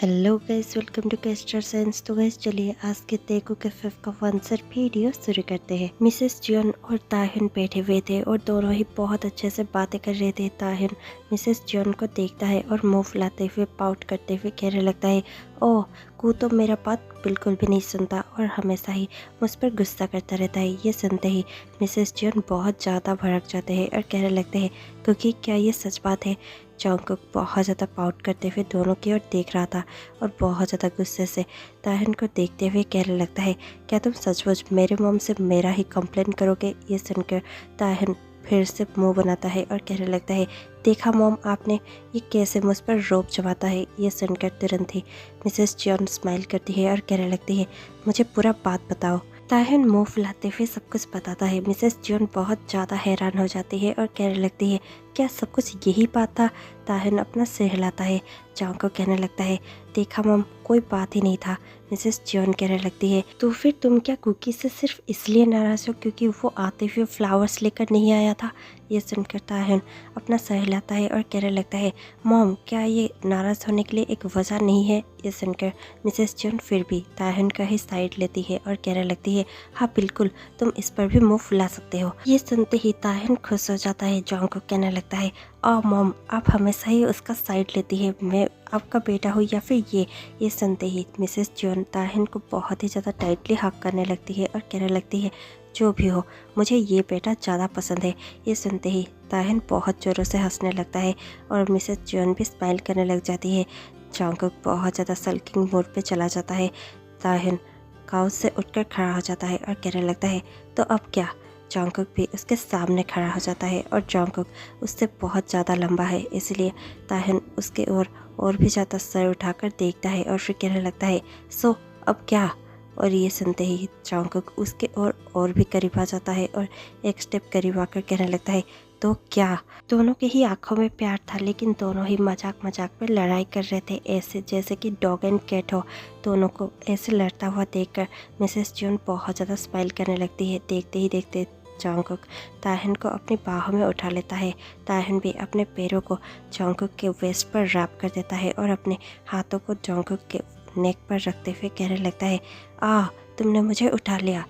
Hello guys, welcome to Caster Science. तो guys चलिए आज के तेगू के फिफ्थ का आंसर वीडियो शुरू करते हैं। मिसेस जियोन और ताहिन बैठे हुए थे और दोनों ही बहुत अच्छे से बातें कर रहे थे। ताहिन मिसेस जियोन को देखता है और मुंह फुलाते हुए पाउट करते हुए कहने लगता है, ओह कू तो मेरा बात बिल्कुल भी नहीं सुनता और हमेशा ही मुझ पर गुस्सा करता रहता है। ये सुनते ही मिसेस जियोन बहुत ज़्यादा भड़क जाते हैं और कहने लगते हैं, क्योंकि क्या ये सच बात है? जंगकुक बहुत ज़्यादा पाउट करते हुए दोनों की ओर देख रहा था और बहुत ज़्यादा गुस्से से ताहिन को देखते हुए कहने लगता है, क्या तुम सचमुच मेरे मॉम से मेरा ही कंप्लेन करोगे? ये सुनकर ताहिन फिर से मुंह बनाता है और कहने लगता है, देखा मॉम आपने ये कैसे मुझ पर रोब जमाता है। ये सुनकर तुरंत ही मिसेस जियोन स्माइल करती है और कहने लगती है, मुझे पूरा बात बताओ। ताहिन मुंह फुलाते हुए सब कुछ बताता है। मिसेस जियोन बहुत ज़्यादा हैरान हो जाती है और कहने लगती है, क्या सब कुछ यही बात था? ताहिन अपना सिर हिलाता है। जॉन को कहने लगता है, देखा मम कोई बात ही नहीं था। मिसेस जियोन कहने लगती है, तो फिर तुम क्या कुकी से सिर्फ इसलिए नाराज़ हो क्योंकि वो आते हुए फ्लावर्स लेकर नहीं आया था? ये सुनकर ताहिन अपना सर हिलाता है और कहने लगता है, मॉम क्या ये नाराज़ होने के लिए एक वजह नहीं है? ये सुनकर मिसेस जियोन फिर भी ताहिन का ही साइड लेती है और कहने लगती है, हाँ बिल्कुल तुम इस पर भी मुंह फुला सकते हो। ये सुनते ही ताहिन खुश हो जाता है। जॉन को कहने लगता है, मॉम आप हमेशा ही उसका साइड लेती है, मैं आपका बेटा हूँ या फिर ये सुनते ही मिसेस जियोन ताहिन को बहुत ही ज़्यादा टाइटली हक करने लगती है और कहने लगती है, जो भी हो मुझे ये बेटा ज़्यादा पसंद है। ये सुनते ही ताहिन बहुत ज़ोरों से हंसने लगता है और मिसेस जियोन भी स्माइल करने लग जाती है। जॉन्गकुक बहुत ज़्यादा सल्किंग मोड पे चला जाता है। ताहिन काउच से उठकर खड़ा हो जाता है और कहने लगता है, तो अब क्या? जॉन्गकुक भी उसके सामने खड़ा हो जाता है और जॉन्गकुक उससे बहुत ज़्यादा लंबा है, इसलिए ताहिन उसके और भी ज़्यादा सर उठाकर देखता है और फिर कहने लगता है, सो अब क्या? और ये सुनते ही जॉन्गकुक उसके और भी करीब आ जाता है और एक स्टेप करीब आकर कहने लगता है, तो क्या? दोनों के ही आंखों में प्यार था, लेकिन दोनों ही मजाक मजाक में लड़ाई कर रहे थे, ऐसे जैसे कि डॉग एंड कैट हो। दोनों को ऐसे लड़ता हुआ देखकर मिसेस जियोन बहुत ज़्यादा स्माइल करने लगती है। देखते ही देखते जॉन्गकुक ताहिन को अपनी बाहों में उठा लेता है। ताहिन भी अपने पैरों को जॉन्गकुक के वेस्ट पर रैप कर देता है और अपने हाथों को जॉन्गकुक के नेक पर रखते हुए कहने लगता है, तुमने मुझे उठा लिया।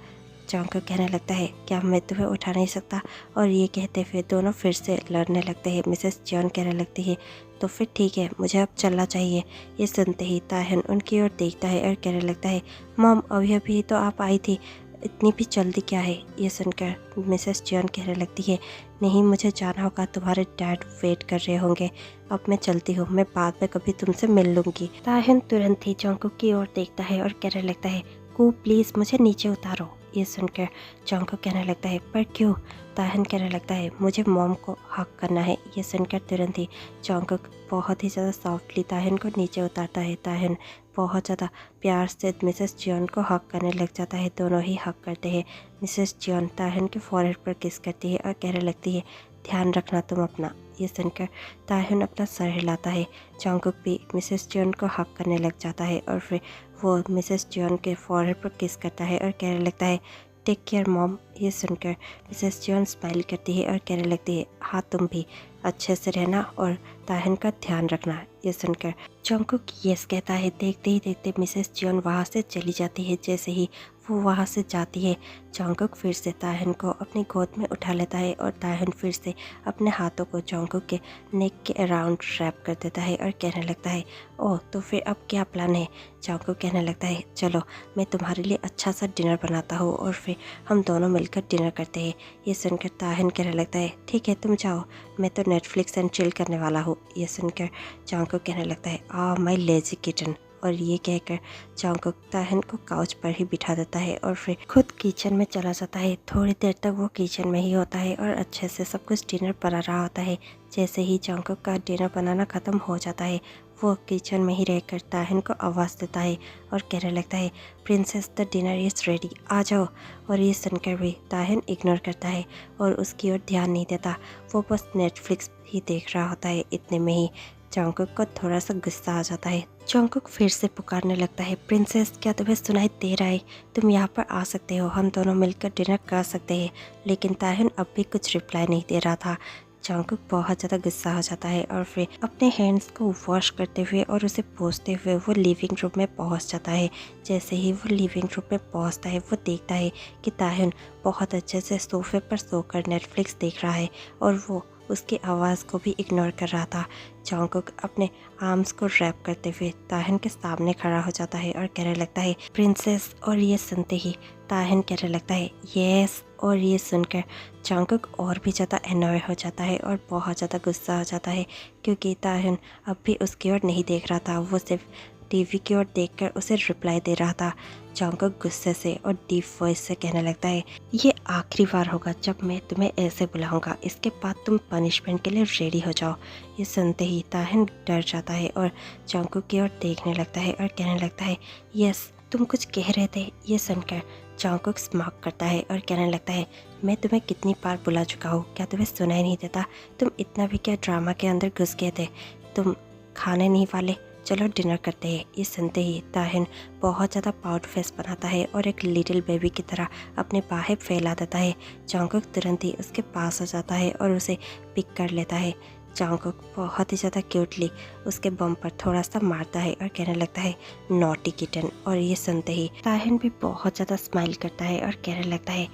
जॉन्गकुक कहने लगता है, क्या मैं तुम्हें उठा नहीं सकता? और ये कहते हुए दोनों फिर से लड़ने लगते हैं। मिसेस जियोन कहने लगती है, तो फिर ठीक है मुझे अब चलना चाहिए। ये सुनते ही ताहिन उनकी ओर देखता है और कहने लगता है, मॉम अभी अभी तो आप आई थी, इतनी भी जल्दी क्या है? ये सुनकर मिसेस जियोन कहने लगती है, नहीं मुझे जाना होगा, तुम्हारे डैड वेट कर रहे होंगे, अब मैं चलती हूँ, मैं बाद में कभी तुमसे मिल लूँगी। ताहिन तुरंत ही जॉन्गकुक की ओर देखता है और कहने लगता है, कू प्लीज़ मुझे नीचे उतारो। ये सुनकर जॉन्गकुक कहने लगता है, पर क्यों? ताहिन कहने लगता है, मुझे मॉम को हक करना है। ये सुनकर तुरंत ही जॉन्गकुक बहुत ही ज़्यादा सॉफ्टली ताहिन को नीचे उतारता है। ताहिन बहुत ज़्यादा प्यार से मिसेस जियोन को हक करने लग जाता है। दोनों ही हक करते हैं। मिसेस जियोन ताहिन के फॉरहेड पर किस करती है और कहने लगती है, ध्यान रखना तुम अपना। ये सुनकर ताहिन अपना सर हिलाता है। जॉन्गकुक भी मिसेस जियोन को हक करने लग जाता है और फिर वो मिसेस जियोन के फॉरहेड पर किस करता है और कहने लगता है, टेक केयर मॉम। ये सुनकर मिसेस जियोन स्माइल करती है और कहने लगती है, हाँ तुम भी अच्छे से रहना और ताहिन का ध्यान रखना। ये सुनकर जॉन्गकुक यस कहता है। देखते ही देखते मिसेस जियोन वहाँ से चली जाती है। जैसे ही वो वहाँ से जाती है, जॉन्गकुक फिर से ताहिन को अपनी गोद में उठा लेता है और ताहिन फिर से अपने हाथों को जॉन्गकुक के नेक के अराउंड रैप कर देता है और कहने लगता है, ओह तो फिर अब क्या प्लान है? जॉन्गकुक कहने लगता है, चलो मैं तुम्हारे लिए अच्छा सा डिनर बनाता हूँ और फिर हम दोनों मिलकर डिनर करते हैं। ये सुनकर ताहिन कहने लगता है, ठीक है तुम जाओ, मैं तो नेटफ्लिक्स एंड चिल करने वाला हूँ। ये सुनकर जॉन्गकुक कहने लगता है, माय लेजी किटन। और ये कहकर जॉन्गकुक ताहिन को काउच पर ही बिठा देता है और फिर खुद किचन में चला जाता है। थोड़ी देर तक वो किचन में ही होता है और अच्छे से सब कुछ डिनर बना रहा होता है। जैसे ही जॉन्गकुक का डिनर बनाना ख़त्म हो जाता है, वो किचन में ही रहकर ताहिन को आवाज़ देता है और कहने लगता है, princess the dinner is ready, आ जाओ। और ये सुनकर भी ताहिन इग्नोर करता है और उसकी ओर ध्यान नहीं देता। वो बस नेटफ्लिक्स ही देख रहा होता है। इतने में ही जॉन्गकुक को थोड़ा सा गुस्सा आ जाता है। जॉन्गकुक फिर से पुकारने लगता है, प्रिंसेस क्या तुम्हें सुनाई दे रहा है? तुम यहाँ पर आ सकते हो, हम दोनों मिलकर डिनर कर सकते हैं। लेकिन ताहिन अब भी कुछ रिप्लाई नहीं दे रहा था। जंगकुक बहुत ज़्यादा गुस्सा हो जाता है और फिर अपने हैंड्स को वॉश करते हुए और उसे पोंछते हुए वो लिविंग रूम में पहुंच जाता है। जैसे ही वो लिविंग रूम में पहुंचता है वो देखता है कि ताहिन बहुत अच्छे से सोफे पर सोकर नेटफ्लिक्स देख रहा है और वो उसकी आवाज़ को भी इग्नोर कर रहा था। जंगकुक अपने आर्म्स को रैप करते हुए ताहिन के सामने खड़ा हो जाता है और कहने लगता है प्रिंसेस, और ये सुनते ही ताहिन कहने लगता है यस, और ये सुनकर जंगकुक और भी ज़्यादा एनॉय हो जाता है और बहुत ज़्यादा गुस्सा हो जाता है क्योंकि ताहिन अब भी उसकी ओर नहीं देख रहा था, वो सिर्फ टीवी की ओर देखकर उसे रिप्लाई दे रहा था। जंगकुक गुस्से से और डीप वॉइस से कहने लगता है ये आखिरी बार होगा जब मैं तुम्हें ऐसे बुलाऊंगा, इसके बाद तुम पनिशमेंट के लिए रेडी हो जाओ। ये सुनते ही ताहिन डर जाता है और जंगकुक की ओर देखने लगता है और कहने लगता है यस, तुम कुछ कह रहे थे। ये सुनकर जंगकुक स्मार्ट करता है और कहने लगता है मैं तुम्हें कितनी बार बुला चुका हूँ, क्या तुम्हें सुनाई नहीं देता? तुम इतना भी क्या ड्रामा के अंदर घुस गए थे? तुम खाने नहीं वाले? चलो डिनर करते हैं। ये सुनते ही ताहिन बहुत ज़्यादा प्राउड फेस बनाता है और एक लिटिल बेबी की तरह अपने बाहें फैला देता है। जंगकुक तुरंत ही उसके पास हो जाता है और उसे पिक कर लेता है। जंगकुक बहुत ही ज़्यादा क्यूटली उसके बम पर थोड़ा सा मारता है और कहने लगता है नॉटी किटन। और ये सुनते ही ताहिन भी बहुत ज़्यादा स्माइल करता है और कहने लगता है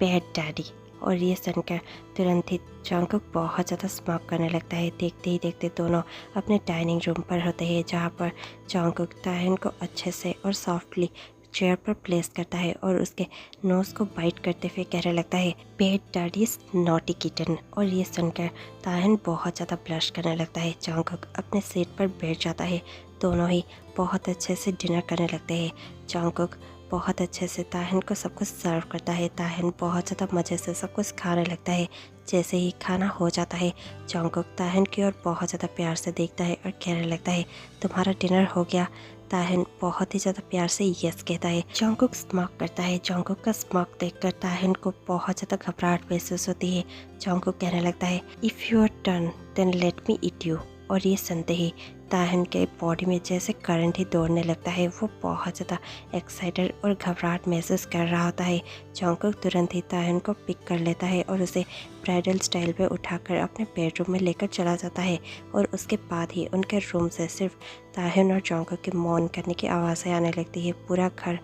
बैड डैडी। और ये सुनकर तुरंत ही जंगकुक बहुत ज़्यादा स्मॉक करने लगता है। देखते ही देखते दोनों अपने डाइनिंग रूम पर होते हैं जहाँ पर जंगकुक ताहिन को अच्छे से और सॉफ्टली चेयर पर प्लेस करता है और उसके नोज़ को बाइट करते हुए कहने लगता है बैड डैडीज नॉटी किटन। और ये सुनकर ताहिन बहुत ज़्यादा ब्लश करने लगता है। जंगकुक अपने सीट पर बैठ जाता है। दोनों ही बहुत अच्छे से डिनर करने लगते हैं। जंगकुक बहुत अच्छे से ताहिन को सब कुछ सर्व करता है। ताहिन बहुत ज़्यादा मज़े से सब कुछ खाने लगता है। जैसे ही खाना हो जाता है जंगकुक ताहिन की ओर बहुत ज़्यादा प्यार से देखता है और कहने लगता है तुम्हारा डिनर हो गया? ताहिन बहुत ही ज़्यादा प्यार से यस कहता है। जंगकुक स्मॉक करता है। जंगकुक का स्मॉक देखकर ताहिन को बहुत ज़्यादा घबराहट महसूस होती है। जंगकुक कहने लगता है if you are turn then let me eat you. और ये सुनते ही ताहिन के बॉडी में जैसे करंट ही दौड़ने लगता है। वो बहुत ज़्यादा एक्साइटेड और घबराहट महसूस कर रहा होता है। जंगकुक तुरंत ही ताहिन को पिक कर लेता है और उसे ब्राइडल स्टाइल पे उठाकर अपने बेडरूम में लेकर चला जाता है। और उसके बाद ही उनके रूम से सिर्फ ताहिन और जंगकुक के मौन करने की आवाज़ें आने लगती है। पूरा घर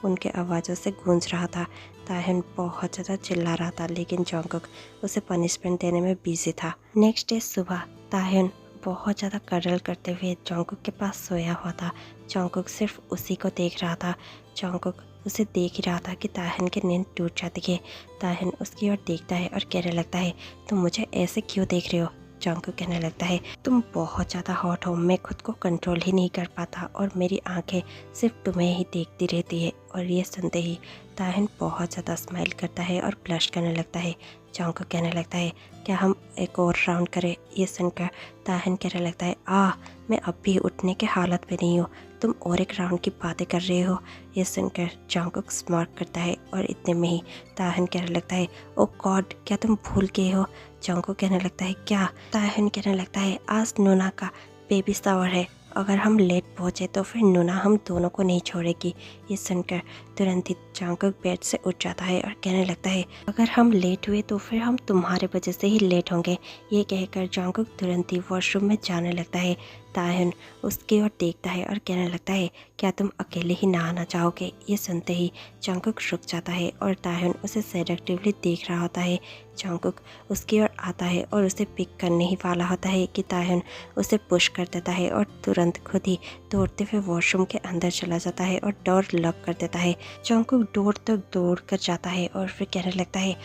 उनके आवाज़ों से गूंज रहा था। ताहिन बहुत ज़्यादा चिल्ला रहा था लेकिन जंगकुक उसे पनिशमेंट देने में बिजी था। नेक्स्ट डे सुबह ताहिन बहुत ज़्यादा कडल करते हुए जंगकुक के पास सोया हुआ था। जंगकुक सिर्फ उसी को देख रहा था। जंगकुक उसे देख ही रहा था कि ताहिन की नींद टूट जाती है। ताहिन उसकी ओर देखता है और कहने लगता है तुम मुझे ऐसे क्यों देख रहे हो? जंगकुक कहने लगता है तुम बहुत ज़्यादा हॉट हो, मैं खुद को कंट्रोल ही नहीं कर पाता और मेरी आंखें सिर्फ तुम्हें ही देखती रहती है। और ये सुनते ही ताहिन बहुत ज़्यादा स्माइल करता है और ब्लश करने लगता है। जंगकुक कहने लगता है क्या हम एक और राउंड करें? ये सुनकर ताहिन कहने लगता है मैं अब भी उठने के हालत में नहीं हूँ, तुम और एक राउंड की बातें कर रहे हो। ये सुनकर जंगकुक स्मार्ट करता है और इतने में ही ताहिन कहने लगता है ओ गॉड, क्या तुम भूल गए हो? जंगकुक कहने लगता है क्या? ताहिन कहने लगता है आज नूना का बेबी शावर है, अगर हम लेट पहुँचे तो फिर नूना हम दोनों को नहीं छोड़ेगी। ये सुनकर तुरंत ही जंगकुक बेड से उठ जाता है और कहने लगता है अगर हम लेट हुए तो फिर हम तुम्हारे वजह से ही लेट होंगे। ये कहकर जंगकुक तुरंत ही वॉशरूम में जाने लगता है। ताहिन उसकी ओर देखता है और कहने लगता है क्या तुम अकेले ही नहाना चाहोगे? ये सुनते ही जंगकुक रुक जाता है और ताहिन उसे सेडक्टिवली देख रहा होता है। जंगकुक उसकी ओर आता है और उसे पिक करने ही वाला होता है कि ताहिन उसे पुश कर देता है और तुरंत खुद ही दौड़ते हुए वॉशरूम के अंदर चला जाता है और डोर लॉक कर देता है। जंगकुक डोर तक दौड़ कर जाता है और फिर कहने लगता है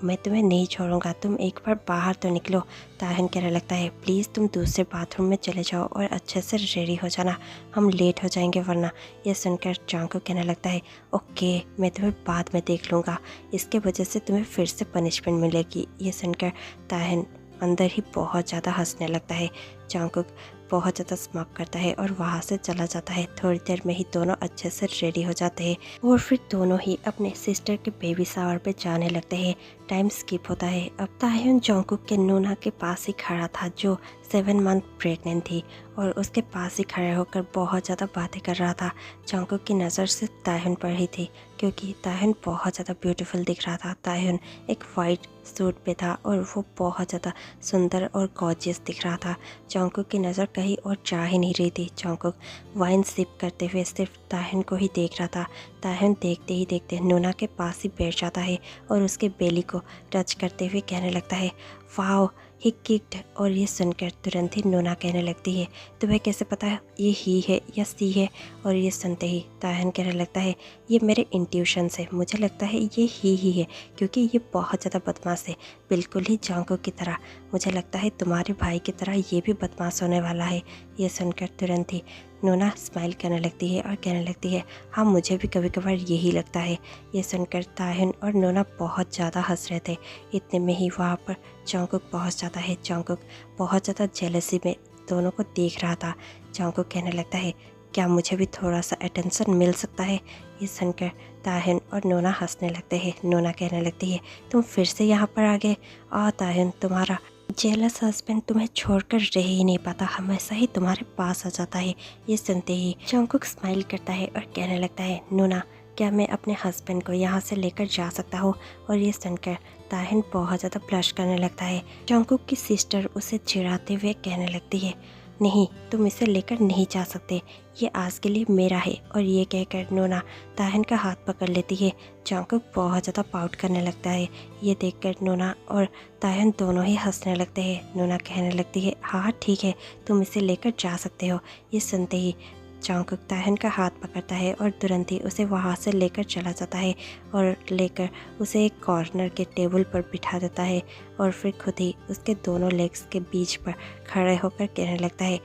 मैं तुम्हें नहीं छोड़ूंगा, तुम एक बार बाहर तो निकलो। ताहिन कहने लगता है प्लीज़ तुम दूसरे बाथरूम में चले जाओ और अच्छे से रेडी हो जाना, हम लेट हो जाएंगे वरना। ये सुनकर जंगकुक कहने लगता है ओके, मैं तुम्हें बाद में देख लूँगा, इसके वजह से तुम्हें फिर से पनिशमेंट मिलेगी। ये सुनकर ताहिन अंदर ही बहुत ज़्यादा हंसने लगता है। जंगकुक बहुत ज़्यादा स्मॉक करता है और वहाँ से चला जाता है। थोड़ी देर में ही दोनों अच्छे से रेडी हो जाते हैं और फिर दोनों ही अपने सिस्टर के बेबी शावर पे जाने लगते हैं। टाइम स्किप होता है। अब ताह्युन जंगकुक के नूना के पास ही खड़ा था जो 7 मंथ प्रेग्नेंट थी और उसके पास ही खड़े होकर बहुत ज़्यादा बातें कर रहा था। जंगकुक की नज़र सिर्फ ताह्युन पर ही थी क्योंकि ताह्युन बहुत ज़्यादा ब्यूटीफुल दिख रहा था। ताह्युन एक वाइट सूट पे था और वो बहुत ज़्यादा सुंदर और गॉर्जियस दिख रहा था। जंगकुक की नज़र कहीं और जा ही नहीं रही थी। जंगकुक वाइन सिप करते हुए सिर्फ ताह्युन को ही देख रहा था। ताह्युन देखते ही देखते नूना के पास ही बैठ जाता है और उसके बेली को टच करते हुए कहने लगता है, वाओ ही किक्ड। और ये सुनकर तुरंत ही नूना कहने लगती है, तुम्हें कैसे पता है ये ही है या सी है। और ये सुनते ही ताह्युन कहने लगता है, ये मेरे इंट्यूशन से मुझे लगता है ये ही है क्योंकि ये बहुत ज़्यादा बदमाश है, बिल्कुल ही जंगकुक की तरह। मुझे लगता है तुम्हारे भाई की तरह ये भी बदमाश होने वाला है। ये सुनकर तुरंत ही नूना स्माइल करने लगती है और कहने लगती है, हाँ मुझे भी कभी कभार यही लगता है। ये सुनकर ताह्युन और नूना बहुत ज़्यादा हंस रहे थे। इतने में ही वहाँ पर जंगकुक पहुँच जाता है। जंगकुक बहुत ज़्यादा जेलसी में दोनों को देख रहा था। जंगकुक कहने लगता है, क्या मुझे भी थोड़ा सा अटेंशन मिल सकता है। ये सुनकर ताह्युन और नूना हंसने लगते हैं। नूना कहने लगती है, तुम फिर से यहाँ पर आ गए। ताह्युन, तुम्हारा जेलस हस्बैंड तुम्हें छोड़कर रह ही नहीं पाता, हमेशा ही तुम्हारे पास आ जाता है। ये सुनते ही जंगकुक स्माइल करता है और कहने लगता है, नूना क्या मैं अपने हस्बैंड को यहाँ से लेकर जा सकता हूँ। और ये सुनकर ताह्युन बहुत ज़्यादा ब्लश करने लगता है। जंगकुक की सिस्टर उसे चिढ़ाते हुए कहने लगती है, नहीं तुम इसे लेकर नहीं जा सकते, ये आज के लिए मेरा है। और ये कहकर नूना ताह्युन का हाथ पकड़ लेती है। जंगकुक बहुत ज़्यादा पाउट करने लगता है। ये देखकर नूना और ताह्युन दोनों ही हंसने लगते हैं। नूना कहने लगती है, हाँ ठीक है तुम इसे लेकर जा सकते हो। ये सुनते ही जंगकुक ताह्युन का हाथ पकड़ता है और तुरंत ही उसे वहाँ से लेकर चला जाता है और लेकर उसे एक कॉर्नर के टेबल पर बिठा देता है और फिर खुद ही उसके दोनों लेग्स के बीच पर खड़े होकर कहने लगता है,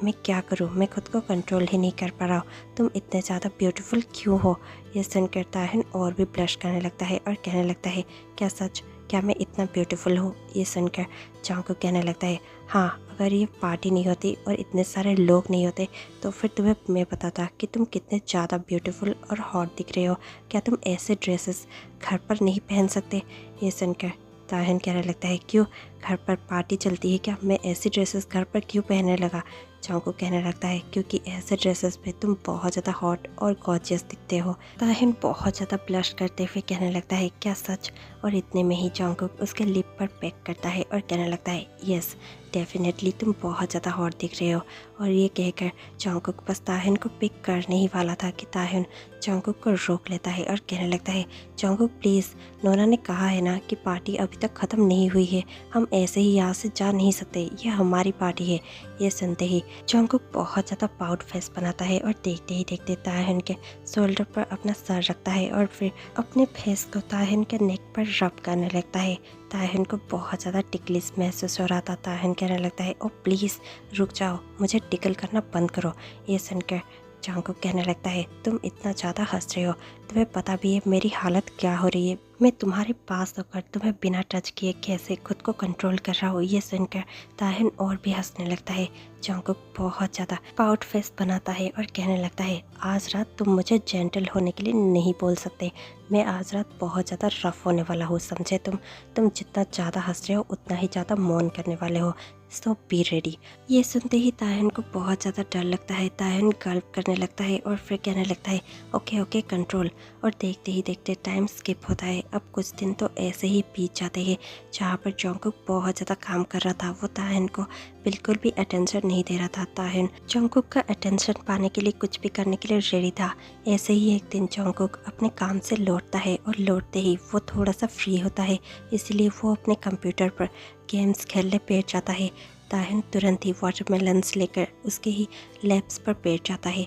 मैं क्या करूँ, मैं खुद को कंट्रोल ही नहीं कर पा रहा हूँ, तुम इतने ज़्यादा ब्यूटीफुल क्यों हो। ये सुनकर ताह्युन और भी ब्लश करने लगता है और कहने लगता है, क्या सच, क्या मैं इतना ब्यूटीफुल हूँ। ये सुनकर जंगकुक कहने लगता है, हाँ अगर ये पार्टी नहीं होती और इतने सारे लोग नहीं होते तो फिर तुम्हें मैं बताता कि तुम कितने ज़्यादा ब्यूटीफुल और हॉट दिख रहे हो। क्या तुम ऐसे ड्रेसेस घर पर नहीं पहन सकते। ये सुनकर ताह्युन कहने लगता है, क्यों घर पर पार्टी चलती है क्या, मैं ऐसी ड्रेसेस घर पर क्यों पहनने लगा। जंगकुक कहने लगता है, क्योंकि ऐसे ड्रेसेस पे तुम बहुत ज़्यादा हॉट और गॉर्जियस दिखते हो। ताह्युन बहुत ज़्यादा ब्लश करते हुए कहने लगता है, क्या सच। और इतने में ही जंगकुक उसके लिप पर पैक करता है और कहने लगता है, यस डेफिनेटली तुम बहुत ज़्यादा हॉट दिख रहे हो। और ये कहकर जंगकुक बस ताह्युन को पिक करने ही वाला था कि ताह्युन जंगकुक को रोक लेता है और कहने लगता है, जंगकुक प्लीज़, नोना ने कहा है ना कि पार्टी अभी तक ख़त्म नहीं हुई है, हम ऐसे ही यहाँ से जा नहीं सकते, ये हमारी पार्टी है। ये सुनते ही जंगकुक बहुत ज़्यादा प्राउड फेस बनाता है और देखते ही देखते ताह्युन के शोल्डर पर अपना सर रखता है और फिर अपने फेस को ताह्युन के नेक पर रब करने लगता है। ताह्युन को बहुत ज़्यादा टिकलिस महसूस हो रहा था। ताह्युन कहने लगता है, ओ प्लीज़ रुक जाओ, मुझे टिकल करना बंद करो। ये सुनकर जंगकुक कहने लगता है, तुम इतना ज़्यादा हंस रहे हो, तुम्हें पता भी है मेरी हालत क्या हो रही है, मैं तुम्हारे पास होकर तुम्हें बिना टच किए कैसे खुद को कंट्रोल कर रहा हूँ। ये सुनकर ताह्युन और भी हंसने लगता है। जंगकुक बहुत ज़्यादा प्राउड फेस बनाता है और कहने लगता है, आज रात तुम मुझे जेंटल होने के लिए नहीं बोल सकते, मैं आज रात बहुत ज़्यादा रफ होने वाला हूँ, समझे। तुम जितना ज़्यादा हंस रहे हो उतना ही ज़्यादा मौन करने वाले हो, सो बी रेडी। ये सुनते ही ताह्युन को बहुत ज़्यादा डर लगता है। ताह्युन गल्प करने लगता है और फिर कहने लगता है, ओके ओके कंट्रोल। और देखते ही देखते टाइम स्किप होता है। अब कुछ दिन तो ऐसे ही बीत जाते हैं जहाँ पर जंगकुक बहुत ज़्यादा काम कर रहा था, वो ताह्युन को बिल्कुल भी अटेंशन नहीं दे रहा था। ताह्युन जंगकुक का अटेंशन पाने के लिए कुछ भी करने के लिए रेडी था। ऐसे ही एक दिन जंगकुक अपने काम से लौटता है और लौटते ही वो थोड़ा सा फ्री होता है, इसलिए वो अपने कंप्यूटर पर गेम्स खेलने बैठ जाता है। ताह्युन तुरंत ही वाटरमेलन्स लेकर उसके ही लैब्स पर बैठ जाता है।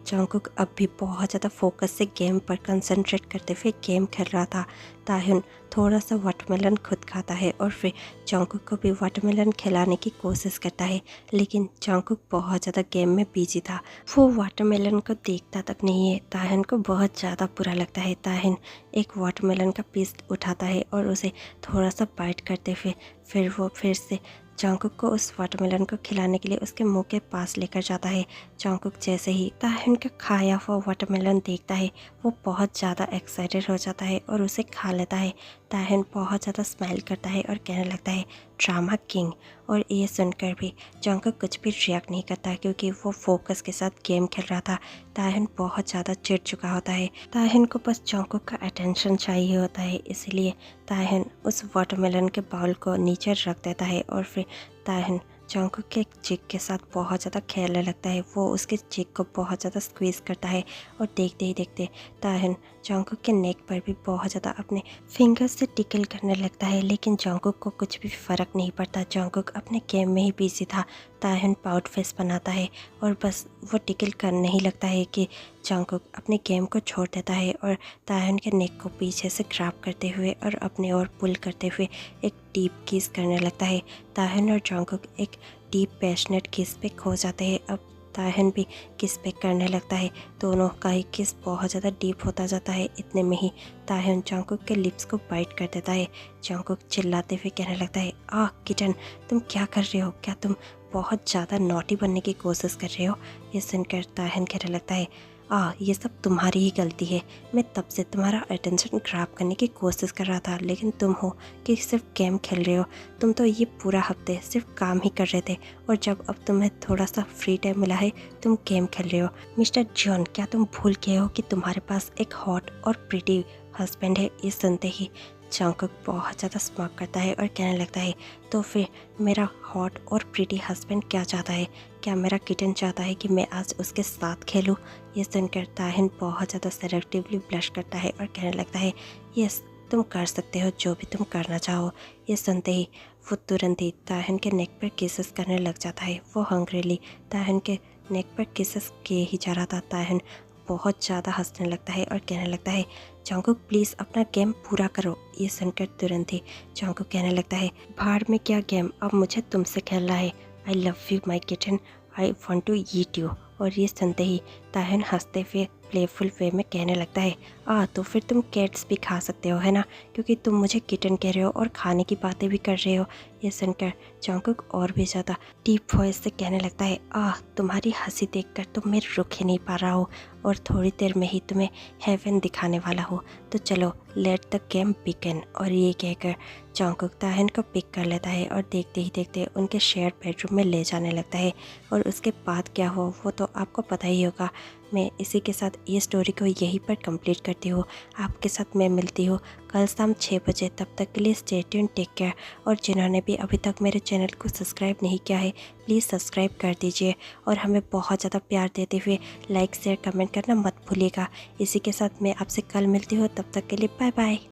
जंगकुक अब भी बहुत ज़्यादा फोकस से गेम पर कंसंट्रेट करते हुए गेम खेल रहा था। ताह्युन थोड़ा सा वाटरमेलन खुद खाता है और फिर जंगकुक को भी वाटरमेलन खिलाने की कोशिश करता है, लेकिन जंगकुक बहुत ज़्यादा गेम में बिजी था, वो वाटरमेलन को देखता तक नहीं है। ताह्युन को बहुत ज़्यादा बुरा लगता है। ताह्युन एक वाटरमेलन का पीस उठाता है और उसे थोड़ा सा बाइट करते हुए फिर वो फिर से जंगकुक को उस वाटरमेलन को खिलाने के लिए उसके मुंह के पास लेकर जाता है। जंगकुक जैसे ही ताह्युन का खाया हुआ वाटरमेलन देखता है, वो बहुत ज़्यादा एक्साइटेड हो जाता है और उसे खा लेता है। ताहिन बहुत ज़्यादा स्माइल करता है और कहने लगता है ड्रामा किंग। और ये सुनकर भी जंगकुक कुछ भी रिएक्ट नहीं करता क्योंकि वो फोकस के साथ गेम खेल रहा था। ताहिन बहुत ज़्यादा चिढ़ चुका होता है। ताहिन को बस जंगकुक का अटेंशन चाहिए होता है, इसीलिए ताहिन उस वाटरमेलन के बाउल को नीचे रख देता है और फिर ताहिन जंगकुक के चिक के साथ बहुत ज़्यादा खेलने लगता है। वो उसके चिक को बहुत ज़्यादा स्क्वीज़ करता है और देखते ही देखते ताहिन जंगकुक के नेक पर भी बहुत ज़्यादा अपने फिंगर्स से टिकल करने लगता है, लेकिन जंगकुक को कुछ भी फ़र्क नहीं पड़ता। जंगकुक अपने गेम में ही बिजी था। ताहिन पाउट फेस बनाता है और बस वो टिकल करने ही लगता है कि जंगकुक अपने गेम को छोड़ देता है और ताहिन के नेक को पीछे से ग्रैब करते हुए और अपने ओर पुल करते हुए एक डीप किस करने लगता है। ताहिन और जंगकुक एक डीप पैशनेट किस पे खो जाते हैं। अब ताहिन भी किस पे करने लगता है। दोनों का ही किस बहुत ज़्यादा डीप होता जाता है। इतने में ही ताहिन जंगकुक के लिप्स को बाइट कर देता है। जंगकुक चिल्लाते हुए कहने लगता है किटन, तुम क्या कर रहे हो? क्या तुम बहुत ज़्यादा नॉटी बनने की कोशिश कर रहे हो? ये सुनकर ताहिन कहने लगता है ये सब तुम्हारी ही गलती है। मैं तब से तुम्हारा अटेंशन ग्रैब करने की कोशिश कर रहा था, लेकिन तुम हो कि सिर्फ गेम खेल रहे हो। तुम तो ये पूरा हफ्ते सिर्फ काम ही कर रहे थे और जब अब तुम्हें थोड़ा सा फ्री टाइम मिला है तुम गेम खेल रहे हो। मिस्टर जॉन, क्या तुम भूल गए हो कि तुम्हारे पास एक हॉट और प्रिटी हस्बैंड है? ये सुनते ही जंगकुक बहुत ज़्यादा स्मार्ट करता है और कहने लगता है तो फिर मेरा हॉट और प्रिटी हस्बैंड क्या चाहता है? क्या मेरा किटन चाहता है कि मैं आज उसके साथ खेलूं? ये सुनकर ताहिन बहुत ज़्यादा सेलेक्टिवली ब्लश करता है और कहने लगता है यस, तुम कर सकते हो जो भी तुम करना चाहो। ये सुनते ही वो तुरंत ही ताहिन के नेक पर किसेस करने लग जाता है। वो हंग्रीली ताहिन के नेक पर किसेस किए ही जा रहा था। ताहिन बहुत ज़्यादा हंसने लगता है और कहने लगता है जंगकुक प्लीज़ अपना गेम पूरा करो। ये सुनकर तुरंत ही जंगकुक कहने लगता है भाड़ में क्या गेम, अब मुझे तुमसे खेलना है। I love you my kitten, I want to eat you. और ये सुनते ही ताहिन हंसते हुए प्लेफुल वे में कहने लगता है तो फिर तुम कैट्स भी खा सकते हो, है ना? क्योंकि तुम मुझे किटन कह रहे हो और खाने की बातें भी कर रहे हो। ये सुनकर जंगकुक और भी ज़्यादा डीप वॉइस से कहने लगता है तुम्हारी हंसी देखकर तो मैं रुक ही नहीं पा रहा हूँ और थोड़ी देर में ही तुम्हें हेवन दिखाने वाला हूँ। तो चलो लेट द गेम बिगिन। और ये कहकर जंगकुक ताहिन को पिक कर लेता है और देखते ही देखते उनके शेयर बेडरूम में ले जाने लगता है। और उसके बाद क्या हुआ वो तो आपको पता ही होगा। मैं इसी के साथ ये स्टोरी को यहीं पर कंप्लीट करती हूँ। आपके साथ मैं मिलती हूँ कल शाम 6 बजे। तब तक के लिए स्टे ट्यून्ड, टेक केयर। और जिन्होंने भी अभी तक मेरे चैनल को सब्सक्राइब नहीं किया है प्लीज़ सब्सक्राइब कर दीजिए और हमें बहुत ज़्यादा प्यार देते हुए लाइक शेयर कमेंट करना मत भूलिएगा। इसी के साथ मैं आपसे कल मिलती हूँ, तब तक के लिए बाय बाय।